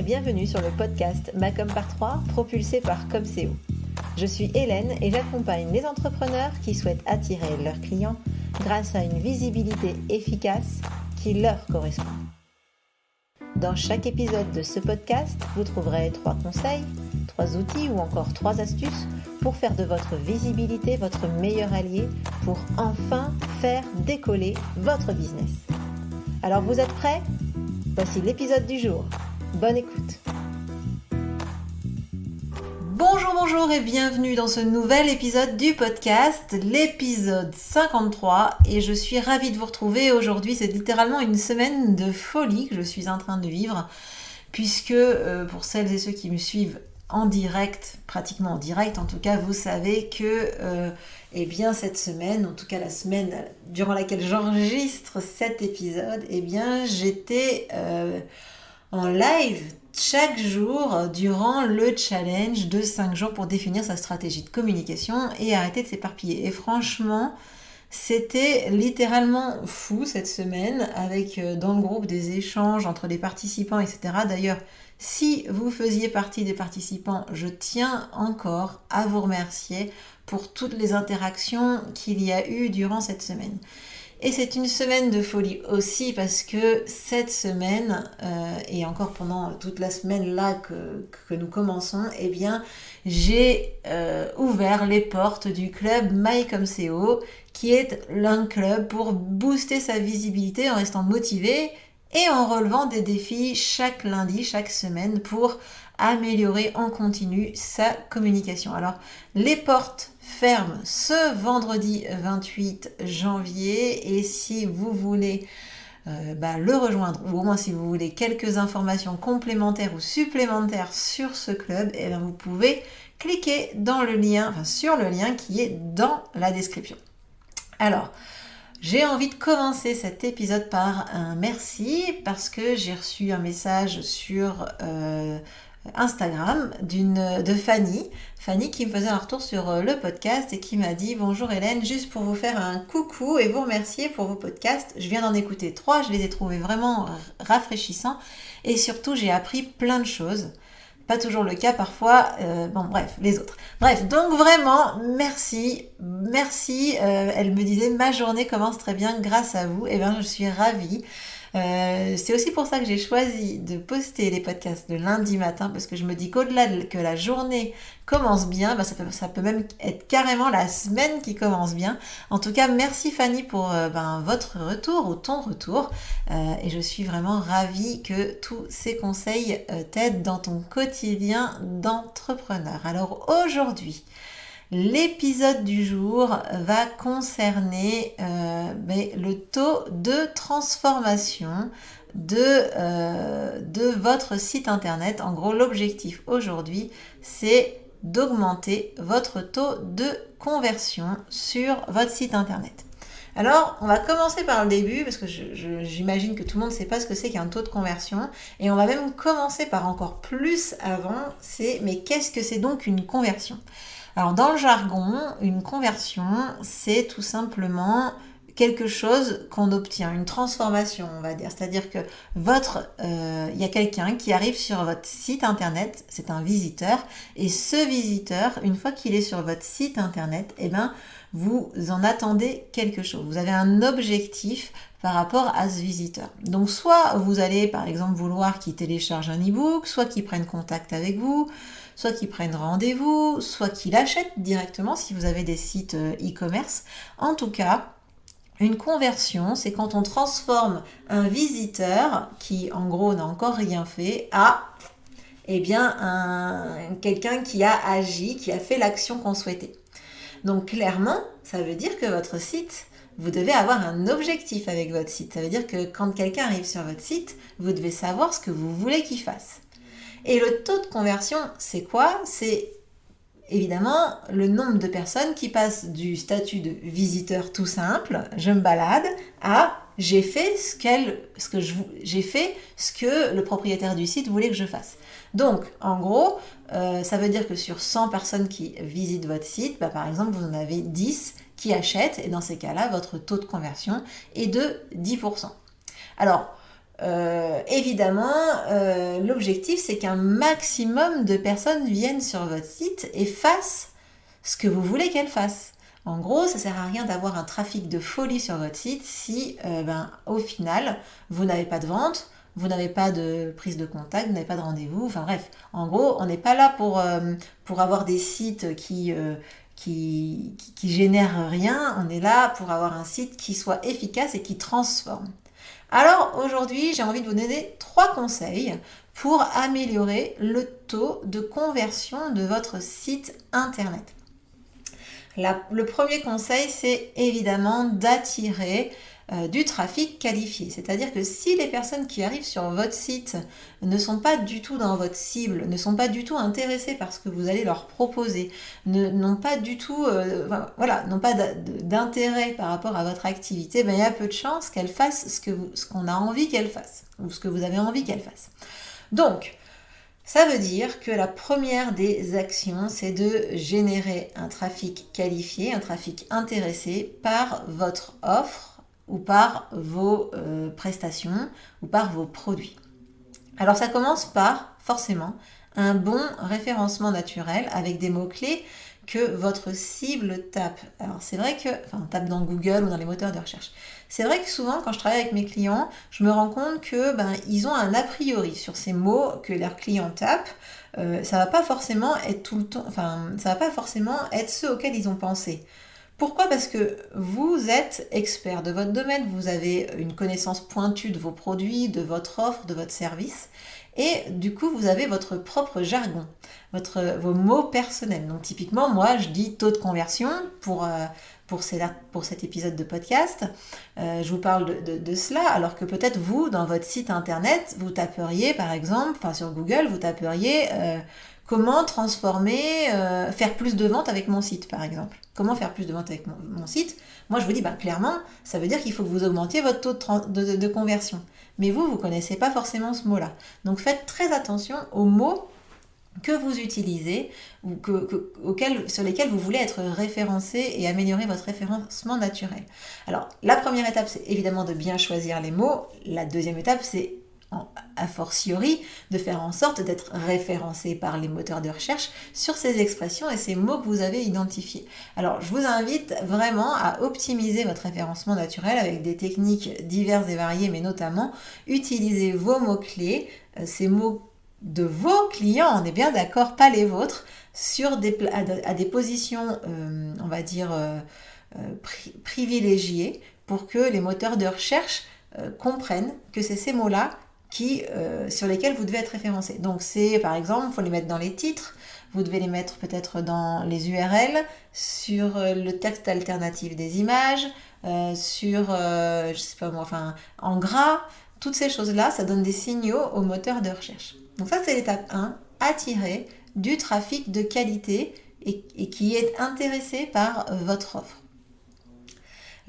bienvenue sur le podcast Macom par 3, propulsé par Comseo. Je suis Hélène et j'accompagne les entrepreneurs qui souhaitent attirer leurs clients grâce à une visibilité efficace qui leur correspond. Dans chaque épisode de ce podcast, vous trouverez 3 conseils, 3 outils ou encore 3 astuces pour faire de votre visibilité votre meilleur allié pour enfin faire décoller votre business. Alors vous êtes prêts ? Voici l'épisode du jour. Bonne écoute. Bonjour et bienvenue dans ce nouvel épisode du podcast, l'épisode 53, et je suis ravie de vous retrouver aujourd'hui. C'est littéralement une semaine de folie que je suis en train de vivre, puisque pour celles et ceux qui me suivent en direct, pratiquement en direct en tout cas, vous savez que cette semaine, en tout cas la semaine durant laquelle j'enregistre cet épisode, j'étais en live chaque jour durant le challenge de 5 jours pour définir sa stratégie de communication et arrêter de s'éparpiller. Et franchement, c'était littéralement fou cette semaine avec dans le groupe des échanges entre les participants, etc. D'ailleurs, si vous faisiez partie des participants, je tiens encore à vous remercier pour toutes les interactions qu'il y a eu durant cette semaine. Et c'est une semaine de folie aussi parce que cette semaine, et encore pendant toute la semaine là que nous commençons, j'ai ouvert les portes du club MyComseo, qui est un club pour booster sa visibilité en restant motivé et en relevant des défis chaque lundi, chaque semaine pour améliorer en continu sa communication. Alors, les portes ferment ce vendredi 28 janvier et si vous voulez le rejoindre, ou au moins si vous voulez quelques informations complémentaires ou supplémentaires sur ce club, vous pouvez cliquer sur le lien qui est dans la description. Alors, j'ai envie de commencer cet épisode par un merci parce que j'ai reçu un message sur Instagram de Fanny qui me faisait un retour sur le podcast et qui m'a dit: bonjour Hélène, juste pour vous faire un coucou et vous remercier pour vos podcasts. Je viens d'en écouter 3, je les ai trouvés vraiment rafraîchissants et surtout j'ai appris plein de choses. Pas toujours le cas parfois, les autres. Bref, donc vraiment, merci. Elle me disait: ma journée commence très bien grâce à vous. Je suis ravie. C'est aussi pour ça que j'ai choisi de poster les podcasts le lundi matin, parce que je me dis qu'au-delà que la journée commence bien, ça peut même être carrément la semaine qui commence bien. En tout cas, merci Fanny pour votre retour ou ton retour, et je suis vraiment ravie que tous ces conseils t'aident dans ton quotidien d'entrepreneur. Alors aujourd'hui, l'épisode du jour va concerner le taux de transformation de votre site internet. En gros, l'objectif aujourd'hui, c'est d'augmenter votre taux de conversion sur votre site internet. Alors, on va commencer par le début, parce que j'imagine que tout le monde ne sait pas ce que c'est qu'un taux de conversion, et on va même commencer par encore plus avant, mais qu'est-ce que c'est donc une conversion ? Alors dans le jargon, une conversion, c'est tout simplement quelque chose qu'on obtient, une transformation, on va dire. C'est-à-dire que y a quelqu'un qui arrive sur votre site internet, c'est un visiteur, et ce visiteur, une fois qu'il est sur votre site internet, vous en attendez quelque chose. Vous avez un objectif par rapport à ce visiteur. Donc soit vous allez par exemple vouloir qu'il télécharge un e-book, soit qu'il prenne contact avec vous, soit qu'il prenne rendez-vous, soit qu'il achète directement si vous avez des sites e-commerce. En tout cas, une conversion, c'est quand on transforme un visiteur qui en gros n'a encore rien fait à quelqu'un qui a agi, qui a fait l'action qu'on souhaitait. Donc clairement, ça veut dire que votre site, vous devez avoir un objectif avec votre site. Ça veut dire que quand quelqu'un arrive sur votre site, vous devez savoir ce que vous voulez qu'il fasse. Et le taux de conversion, c'est quoi ? C'est évidemment le nombre de personnes qui passent du statut de visiteur tout simple, je me balade, à j'ai fait ce que le propriétaire du site voulait que je fasse. Donc, en gros, ça veut dire que sur 100 personnes qui visitent votre site, par exemple, vous en avez 10 qui achètent, et dans ces cas-là, votre taux de conversion est de 10%. Alors, évidemment, l'objectif, c'est qu'un maximum de personnes viennent sur votre site et fassent ce que vous voulez qu'elles fassent. En gros, ça sert à rien d'avoir un trafic de folie sur votre site si, au final, vous n'avez pas de vente, vous n'avez pas de prise de contact, vous n'avez pas de rendez-vous. Enfin bref, en gros, on n'est pas là pour avoir des sites qui génèrent rien. On est là pour avoir un site qui soit efficace et qui transforme. Alors aujourd'hui, j'ai envie de vous donner 3 conseils pour améliorer le taux de conversion de votre site internet. Le premier conseil, c'est évidemment d'attirer du trafic qualifié. C'est-à-dire que si les personnes qui arrivent sur votre site ne sont pas du tout dans votre cible, ne sont pas du tout intéressées par ce que vous allez leur proposer, n'ont pas du tout, n'ont pas d'intérêt par rapport à votre activité, il y a peu de chances qu'elles fassent ce qu'on a envie qu'elles fassent, ou ce que vous avez envie qu'elles fassent. Donc, ça veut dire que la première des actions, c'est de générer un trafic qualifié, un trafic intéressé par votre offre ou par vos prestations ou par vos produits. Alors ça commence par, forcément, un bon référencement naturel avec des mots-clés que votre cible tape. Alors c'est vrai que, tape dans Google ou dans les moteurs de recherche. C'est vrai que souvent, quand je travaille avec mes clients, je me rends compte que ils ont un a priori sur ces mots que leurs clients tapent. Ça va pas forcément être tout le temps, ça va pas forcément être ceux auxquels ils ont pensé. Pourquoi ? Parce que vous êtes expert de votre domaine, vous avez une connaissance pointue de vos produits, de votre offre, de votre service, et du coup vous avez votre propre jargon, vos mots personnels. Donc typiquement, moi je dis taux de conversion pour cet épisode de podcast. Je vous parle de cela, alors que peut-être vous, dans votre site internet, vous taperiez par exemple, sur Google, vous taperiez comment transformer, faire plus de ventes avec mon site par exemple. Comment faire plus de ventes avec mon site ? Moi je vous dis clairement, ça veut dire qu'il faut que vous augmentiez votre taux de conversion. Mais vous ne connaissez pas forcément ce mot-là. Donc faites très attention aux mots que vous utilisez ou sur lesquels vous voulez être référencé et améliorer votre référencement naturel. Alors, la première étape, c'est évidemment de bien choisir les mots. La deuxième étape, c'est a fortiori de faire en sorte d'être référencé par les moteurs de recherche sur ces expressions et ces mots que vous avez identifiés. Alors, je vous invite vraiment à optimiser votre référencement naturel avec des techniques diverses et variées, mais notamment utiliser vos mots-clés, ces mots de vos clients, on est bien d'accord, pas les vôtres, à des positions, privilégiées pour que les moteurs de recherche comprennent que c'est ces mots-là sur lesquels vous devez être référencé. Donc c'est, par exemple, il faut les mettre dans les titres, vous devez les mettre peut-être dans les URL, sur le texte alternatif des images, en gras. Toutes ces choses-là, ça donne des signaux aux moteurs de recherche. Donc ça, c'est l'étape 1, attirer du trafic de qualité et qui est intéressé par votre offre.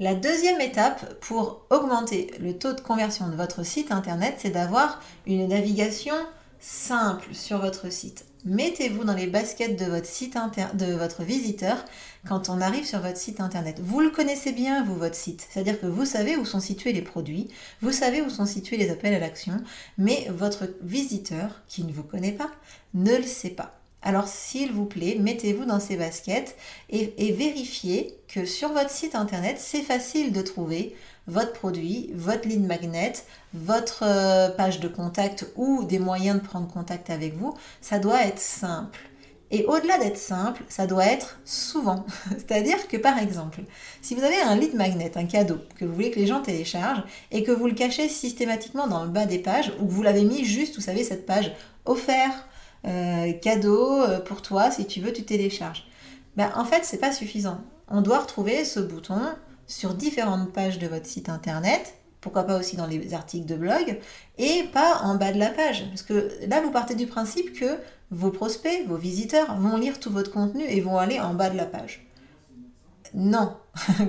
La deuxième étape pour augmenter le taux de conversion de votre site internet, c'est d'avoir une navigation simple sur votre site. Mettez-vous dans les baskets de votre visiteur quand on arrive sur votre site internet. Vous le connaissez bien, votre site. C'est-à-dire que vous savez où sont situés les produits, vous savez où sont situés les appels à l'action, mais votre visiteur, qui ne vous connaît pas, ne le sait pas. Alors, s'il vous plaît, mettez-vous dans ces baskets et vérifiez que sur votre site internet, c'est facile de trouver votre produit, votre lead magnet, votre page de contact ou des moyens de prendre contact avec vous. Ça doit être simple. Et au-delà d'être simple, ça doit être souvent. C'est-à-dire que, par exemple, si vous avez un lead magnet, un cadeau, que vous voulez que les gens téléchargent et que vous le cachez systématiquement dans le bas des pages ou que vous l'avez mis juste, vous savez, cette page offert, cadeau pour toi, si tu veux, tu télécharges. En fait, c'est pas suffisant. On doit retrouver ce bouton sur différentes pages de votre site internet, pourquoi pas aussi dans les articles de blog, et pas en bas de la page. Parce que là, vous partez du principe que vos prospects, vos visiteurs vont lire tout votre contenu et vont aller en bas de la page. Non.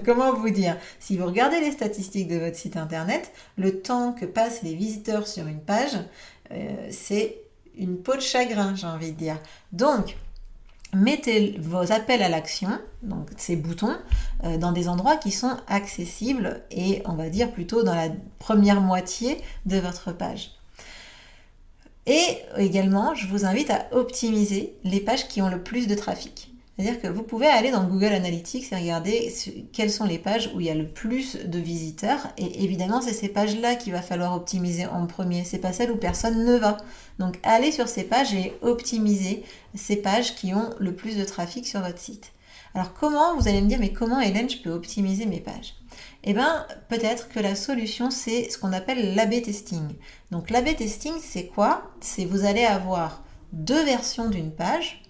Comment vous dire ? Si vous regardez les statistiques de votre site internet, le temps que passent les visiteurs sur une page, c'est une peau de chagrin, j'ai envie de dire. Donc, mettez vos appels à l'action, donc ces boutons, dans des endroits qui sont accessibles et on va dire plutôt dans la première moitié de votre page. Et également, je vous invite à optimiser les pages qui ont le plus de trafic. C'est-à-dire que vous pouvez aller dans Google Analytics et regarder quelles sont les pages où il y a le plus de visiteurs. Et évidemment, c'est ces pages-là qu'il va falloir optimiser en premier. C'est pas celles où personne ne va. Donc, allez sur ces pages et optimisez ces pages qui ont le plus de trafic sur votre site. Alors, comment, vous allez me dire, mais comment, Hélène, je peux optimiser mes pages ? Eh bien, peut-être que la solution, c'est ce qu'on appelle l'A/B testing. Donc, l'A/B testing, c'est quoi ? C'est vous allez avoir deux versions d'une page,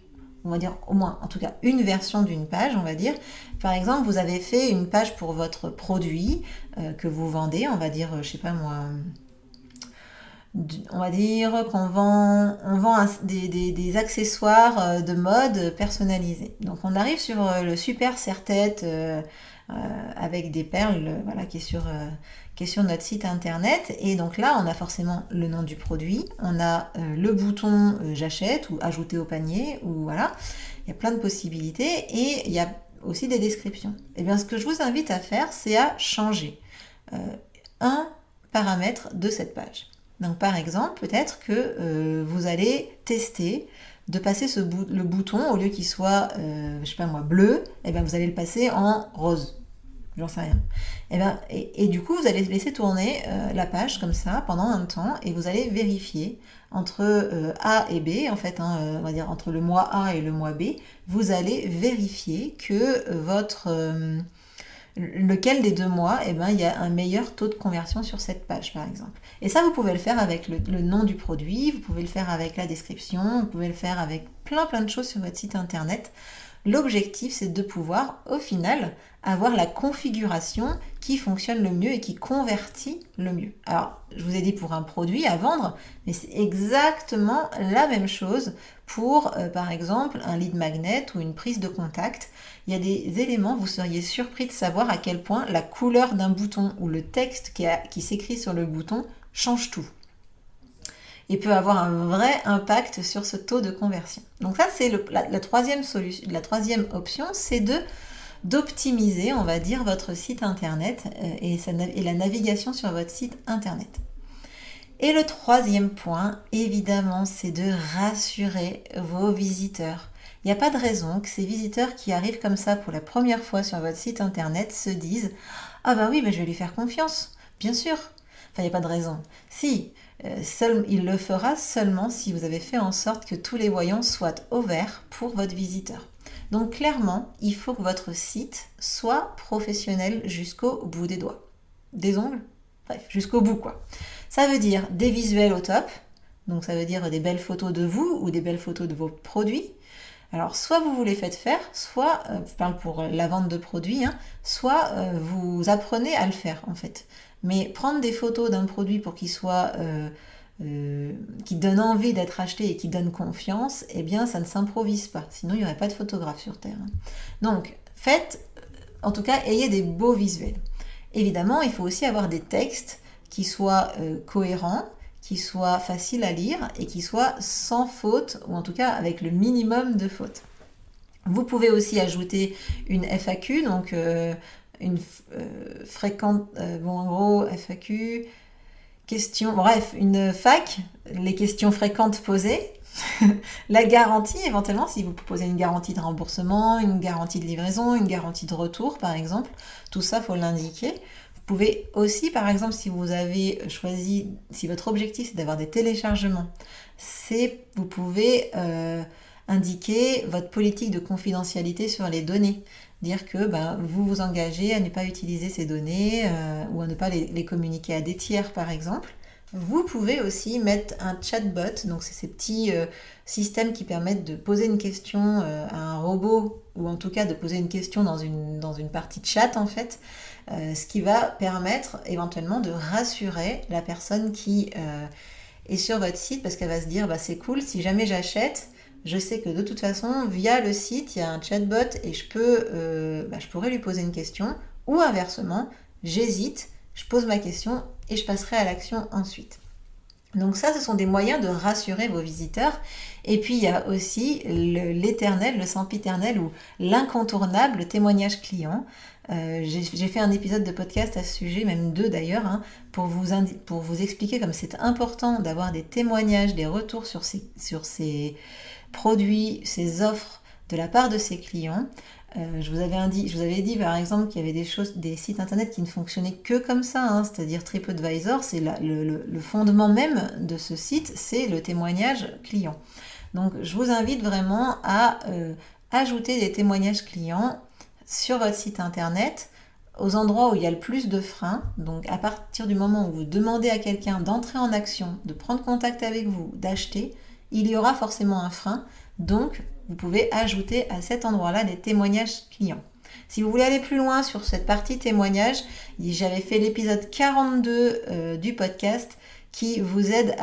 on va dire au moins, en tout cas, une version d'une page, on va dire. Par exemple, vous avez fait une page pour votre produit que vous vendez, on va dire, je sais pas moi, on va dire qu'on vend des accessoires de mode personnalisés. Donc, on arrive sur le super serre-tête avec des perles, voilà, qui est sur notre site internet. Et donc là, on a forcément le nom du produit, on a le bouton j'achète ou ajouter au panier, ou voilà, il y a plein de possibilités et il y a aussi des descriptions. Et bien, ce que je vous invite à faire, c'est à changer un paramètre de cette page. Donc par exemple, peut-être que vous allez tester de passer le bouton, au lieu qu'il soit, je sais pas moi, bleu, et bien vous allez le passer en rose. J'en sais rien. Et du coup, vous allez laisser tourner la page comme ça pendant un temps et vous allez vérifier entre A et B, en fait, on va dire entre le mois A et le mois B, vous allez vérifier que lequel des 2 mois, il y a un meilleur taux de conversion sur cette page, par exemple. Et ça, vous pouvez le faire avec le nom du produit, vous pouvez le faire avec la description, vous pouvez le faire avec plein de choses sur votre site internet. L'objectif, c'est de pouvoir, au final, avoir la configuration qui fonctionne le mieux et qui convertit le mieux. Alors, je vous ai dit pour un produit à vendre, mais c'est exactement la même chose pour, par exemple, un lead magnet ou une prise de contact. Il y a des éléments, vous seriez surpris de savoir à quel point la couleur d'un bouton ou le texte qui s'écrit sur le bouton change tout. Et peut avoir un vrai impact sur ce taux de conversion. Donc ça, c'est la troisième solution, la troisième option, c'est d'optimiser, on va dire, votre site internet et la navigation sur votre site internet. Et le troisième point, évidemment, c'est de rassurer vos visiteurs. Il n'y a pas de raison que ces visiteurs qui arrivent comme ça pour la première fois sur votre site internet se disent « Ah bah oui, je vais lui faire confiance, bien sûr ». Enfin, il n'y a pas de raison. Si, il le fera seulement si vous avez fait en sorte que tous les voyants soient au vert pour votre visiteur. Donc clairement, il faut que votre site soit professionnel jusqu'au bout des doigts. Des ongles ? Bref, jusqu'au bout quoi. Ça veut dire des visuels au top, donc ça veut dire des belles photos de vous ou des belles photos de vos produits. Alors, soit vous vous les faites faire, soit, je parle pour la vente de produits, soit vous apprenez à le faire en fait. Mais prendre des photos d'un produit pour qu'il soit, qui donne envie d'être acheté et qui donne confiance, eh bien ça ne s'improvise pas. Sinon, il n'y aurait pas de photographe sur Terre. Donc, en tout cas, ayez des beaux visuels. Évidemment, il faut aussi avoir des textes qui soient cohérents, qui soit facile à lire et qui soit sans faute, ou en tout cas avec le minimum de fautes. Vous pouvez aussi ajouter une FAQ, donc une fréquente, en gros FAQ, question, bref, une FAQ, les questions fréquentes posées, la garantie éventuellement, si vous proposez une garantie de remboursement, une garantie de livraison, une garantie de retour par exemple, tout ça, il faut l'indiquer. Vous pouvez aussi, par exemple, si vous avez choisi, si votre objectif c'est d'avoir des téléchargements, vous pouvez indiquer votre politique de confidentialité sur les données. Dire que vous vous engagez à ne pas utiliser ces données ou à ne pas les communiquer à des tiers, par exemple. Vous pouvez aussi mettre un chatbot, donc c'est ces petits systèmes qui permettent de poser une question à un robot, ou en tout cas de poser une question dans une partie de chat en fait, ce qui va permettre éventuellement de rassurer la personne qui est sur votre site, parce qu'elle va se dire c'est cool, si jamais j'achète, je sais que de toute façon via le site il y a un chatbot et je pourrais lui poser une question, ou inversement, j'hésite, je pose ma question et je passerai à l'action ensuite. Donc ça, ce sont des moyens de rassurer vos visiteurs. Et puis, il y a aussi l'éternel, le sempiternel ou l'incontournable témoignage client. J'ai fait un épisode de podcast à ce sujet, même deux d'ailleurs, hein, pour vous expliquer comme c'est important d'avoir des témoignages, des retours sur ces produits, ces offres de la part de ses clients. Je vous avais dit par exemple qu'il y avait des sites internet qui ne fonctionnaient que comme ça, hein, c'est-à-dire TripAdvisor, c'est le fondement même de ce site, c'est le témoignage client. Donc je vous invite vraiment à ajouter des témoignages clients sur votre site internet aux endroits où il y a le plus de freins. Donc à partir du moment où vous demandez à quelqu'un d'entrer en action, de prendre contact avec vous, d'acheter, il y aura forcément un frein. Donc vous pouvez ajouter à cet endroit-là des témoignages clients. Si vous voulez aller plus loin sur cette partie témoignage, j'avais fait l'épisode 42 du podcast qui vous aide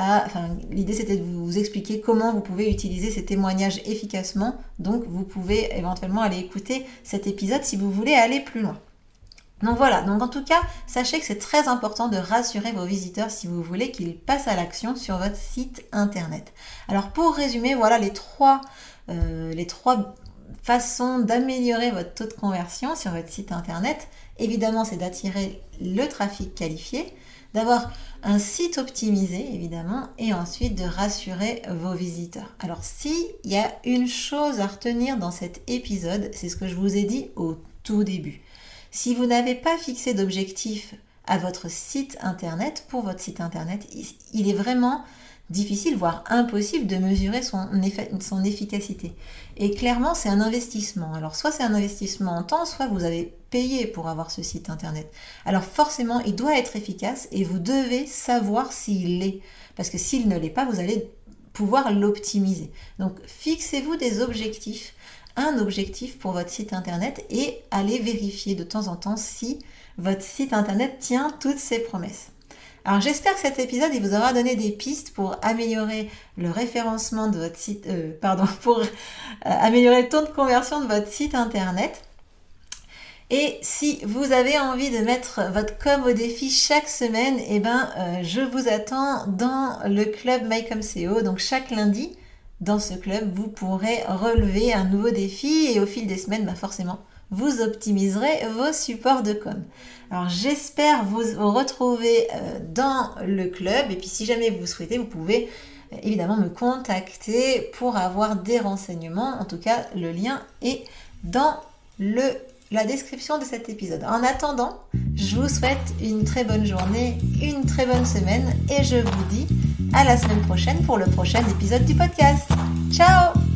l'idée c'était de vous expliquer comment vous pouvez utiliser ces témoignages efficacement. Donc vous pouvez éventuellement aller écouter cet épisode si vous voulez aller plus loin. Donc voilà, donc en tout cas, sachez que c'est très important de rassurer vos visiteurs si vous voulez qu'ils passent à l'action sur votre site internet. Alors pour résumer, voilà les trois façons d'améliorer votre taux de conversion sur votre site internet. Évidemment, c'est d'attirer le trafic qualifié, d'avoir un site optimisé, évidemment, et ensuite de rassurer vos visiteurs. Alors s'il y a une chose à retenir dans cet épisode, c'est ce que je vous ai dit au tout début. Si vous n'avez pas fixé d'objectif à votre site internet, pour votre site internet, il est vraiment difficile, voire impossible de mesurer son efficacité. Et clairement, c'est un investissement. Alors, soit c'est un investissement en temps, soit vous avez payé pour avoir ce site internet. Alors forcément, il doit être efficace et vous devez savoir s'il l'est. Parce que s'il ne l'est pas, vous allez pouvoir l'optimiser. Donc, fixez-vous des objectifs. Un objectif pour votre site internet et allez vérifier de temps en temps si votre site internet tient toutes ses promesses. Alors j'espère que cet épisode il vous aura donné des pistes pour améliorer le référencement de votre site, pour améliorer le taux de conversion de votre site internet. Et si vous avez envie de mettre votre com au défi chaque semaine, je vous attends dans le club MyComSEO, donc chaque lundi. Dans ce club, vous pourrez relever un nouveau défi et au fil des semaines, forcément, vous optimiserez vos supports de com. Alors, j'espère vous retrouver dans le club et puis si jamais vous souhaitez, vous pouvez évidemment me contacter pour avoir des renseignements. En tout cas, le lien est dans la description de cet épisode. En attendant, je vous souhaite une très bonne journée, une très bonne semaine et je vous dis à la semaine prochaine pour le prochain épisode du podcast. Ciao!